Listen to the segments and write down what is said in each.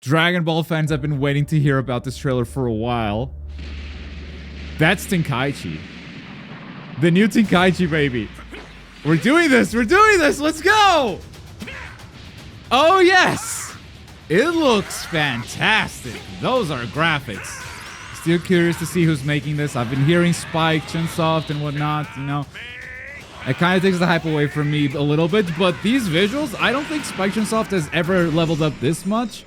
Dragon Ball fans have been waiting to hear about this trailer for a while. That's Tenkaichi. The new Tenkaichi, baby. We're doing this! We're doing this! Let's go! Oh, yes! It looks fantastic. Those are graphics. Still curious to see who's making this. I've been hearing Spike Chunsoft and whatnot, you know. It kind of takes the hype away from me a little bit, but these visuals, I don't think Spike Chunsoft has ever leveled up this much.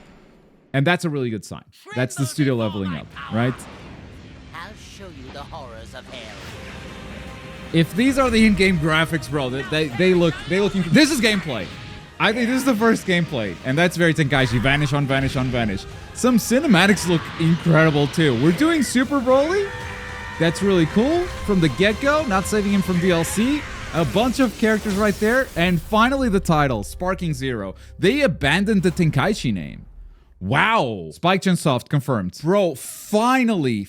And that's a really good sign. That's the studio leveling up, right? I'll show you the horrors of hell. If these are the in-game graphics, bro, they look. This is gameplay. I think this is the first gameplay, and that's very Tenkaichi. Vanish on vanish on vanish. Some cinematics look incredible too. We're doing Super Broly. That's really cool from the get-go. Not saving him from DLC. A bunch of characters right there, and finally the title, Sparking Zero. They abandoned the Tenkaichi name. Wow. Spike Chunsoft confirmed. Bro, finally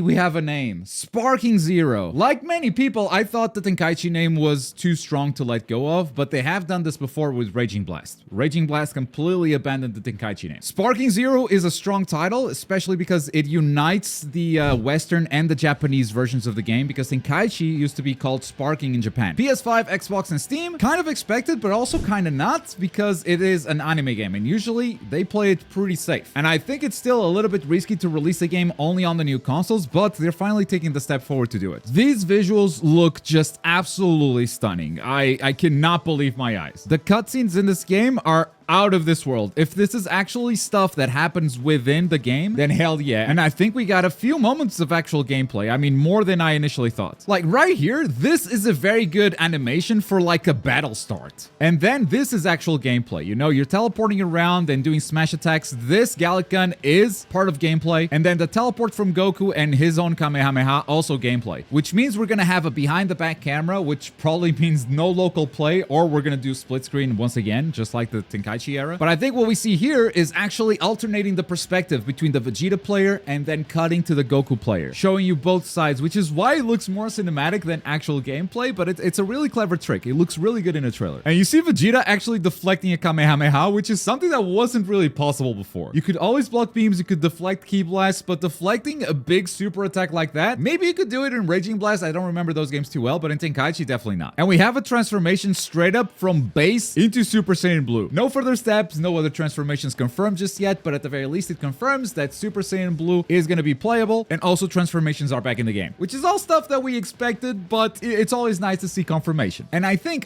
we have a name. Sparking Zero. Like many people, I thought the Tenkaichi name was too strong to let go of, but they have done this before with Raging Blast. Raging Blast completely abandoned the Tenkaichi name. Sparking Zero is a strong title, especially because it unites the Western and the Japanese versions of the game, because Tenkaichi used to be called Sparking in Japan. PS5, Xbox, and Steam, kind of expected, but also kind of not, because it is an anime game, and usually they play it pretty safe. And I think it's still a little bit risky to release a game only on the new consoles, but they're finally taking the step forward to do it. These visuals look just absolutely stunning. I cannot believe my eyes. The cutscenes in this game are out of this world. If this is actually stuff that happens within the game, then hell yeah. And I think we got a few moments of actual gameplay. I mean, more than I initially thought. Like right here, this is a very good animation for like a battle start. And then this is actual gameplay. You know, you're teleporting around and doing smash attacks. This Gallic gun is part of gameplay. And then the teleport from Goku and his own Kamehameha, also gameplay. Which means we're gonna have a behind the back camera, which probably means no local play, or we're gonna do split screen once again, just like the Tenkaichi era. But I think what we see here is actually alternating the perspective between the Vegeta player and then cutting to the Goku player, showing you both sides, which is why it looks more cinematic than actual gameplay, but it's a really clever trick. It looks really good in a trailer. And you see Vegeta actually deflecting a Kamehameha, which is something that wasn't really possible before. You could always block beams, you could deflect Ki Blasts, but deflecting a big super attack like that, maybe you could do it in Raging Blast. I don't remember those games too well, but in Tenkaichi, definitely not. And we have a transformation straight up from base into Super Saiyan Blue. No further steps, no other transformations confirmed just yet, but at the very least it confirms that Super Saiyan Blue is going to be playable, and also transformations are back in the game, which is all stuff that we expected, but it's always nice to see confirmation. And I think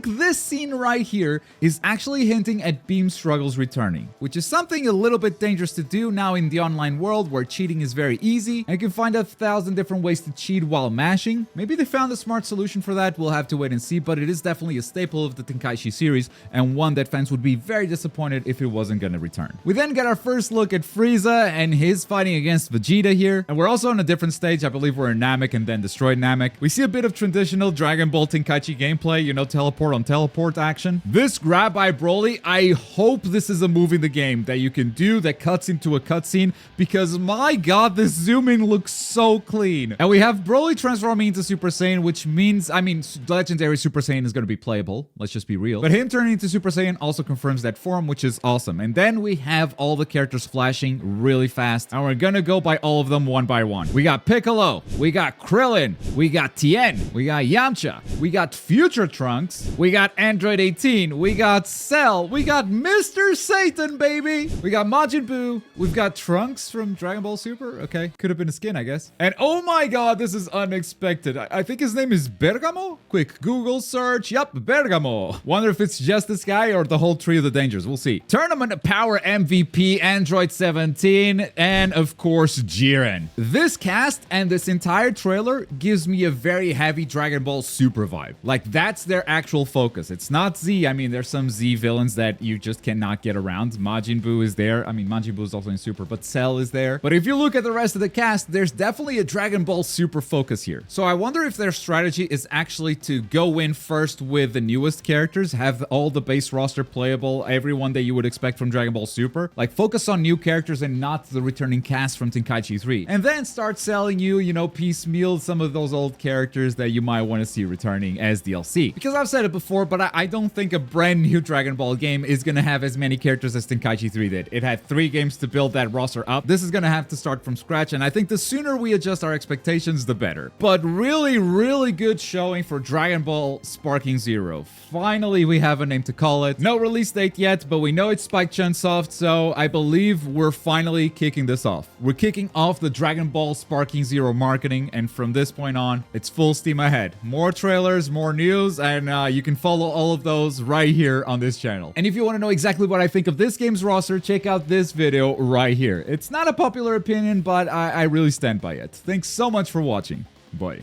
this scene right here is actually hinting at Beam Struggles returning, which is something a little bit dangerous to do now in the online world where cheating is very easy and you can find 1,000 different ways to cheat while mashing. Maybe they found a smart solution for that. We'll have to wait and see, but it is definitely a staple of the Tenkaichi series and one that fans would be very disappointed if it wasn't going to return. We then get our first look at Frieza and his fighting against Vegeta here, and we're also on a different stage. I believe we're in Namek and then destroyed Namek. We see a bit of traditional Dragon Ball Tenkaichi gameplay, you know, teleport on teleport action. This grab by Broly, I hope this is a move in the game that you can do that cuts into a cutscene, because my god, this zoom in looks so clean. And we have Broly transforming into Super Saiyan, which means, I mean, legendary Super Saiyan is going to be playable. Let's just be real. But him turning into Super Saiyan also confirms that form, which is awesome. And then we have all the characters flashing really fast, and we're gonna go by all of them one by one. We got Piccolo, we got Krillin, we got Tien, we got Yamcha, we got Future Trunks, we got Android 18, we got Cell, we got Mr. Satan, baby, we got Majin Buu, we've got Trunks from Dragon Ball Super. Okay, could have been a skin, I guess. And oh my god, this is unexpected. I think his name is Bergamo? Quick Google search. Yep, Bergamo. Wonder if it's just this guy or the whole tree of the dangers. We'll see. Tournament Power MVP, Android 17, and of course, Jiren. This cast and this entire trailer gives me a very heavy Dragon Ball Super vibe. Like, that's their actual focus. It's not Z. I mean, there's some Z villains that you just cannot get around. Majin Buu is there. I mean, Majin Buu is also in Super, but Cell is there. But if you look at the rest of the cast, there's definitely a Dragon Ball Super focus here. So I wonder if their strategy is actually to go in first with the newest characters, have all the base roster playable replayable, everyone that you would expect from Dragon Ball Super. Like, focus on new characters and not the returning cast from Tenkaichi 3. And then start selling you know, piecemeal some of those old characters that you might want to see returning as DLC. Because I've said it before, but I don't think a brand new Dragon Ball game is gonna have as many characters as Tenkaichi 3 did. It had 3 games to build that roster up. This is gonna have to start from scratch, and I think the sooner we adjust our expectations, the better. But really, really good showing for Dragon Ball Sparking Zero. Finally, we have a name to call it. No release date yet, but we know it's Spike Chunsoft, so I believe we're finally kicking this off. We're kicking off the Dragon Ball Sparking Zero marketing, and from this point on, it's full steam ahead. More trailers, more news, and you can follow all of those right here on this channel. And if you want to know exactly what I think of this game's roster, check out this video right here. It's not a popular opinion, but I really stand by it. Thanks so much for watching. Bye.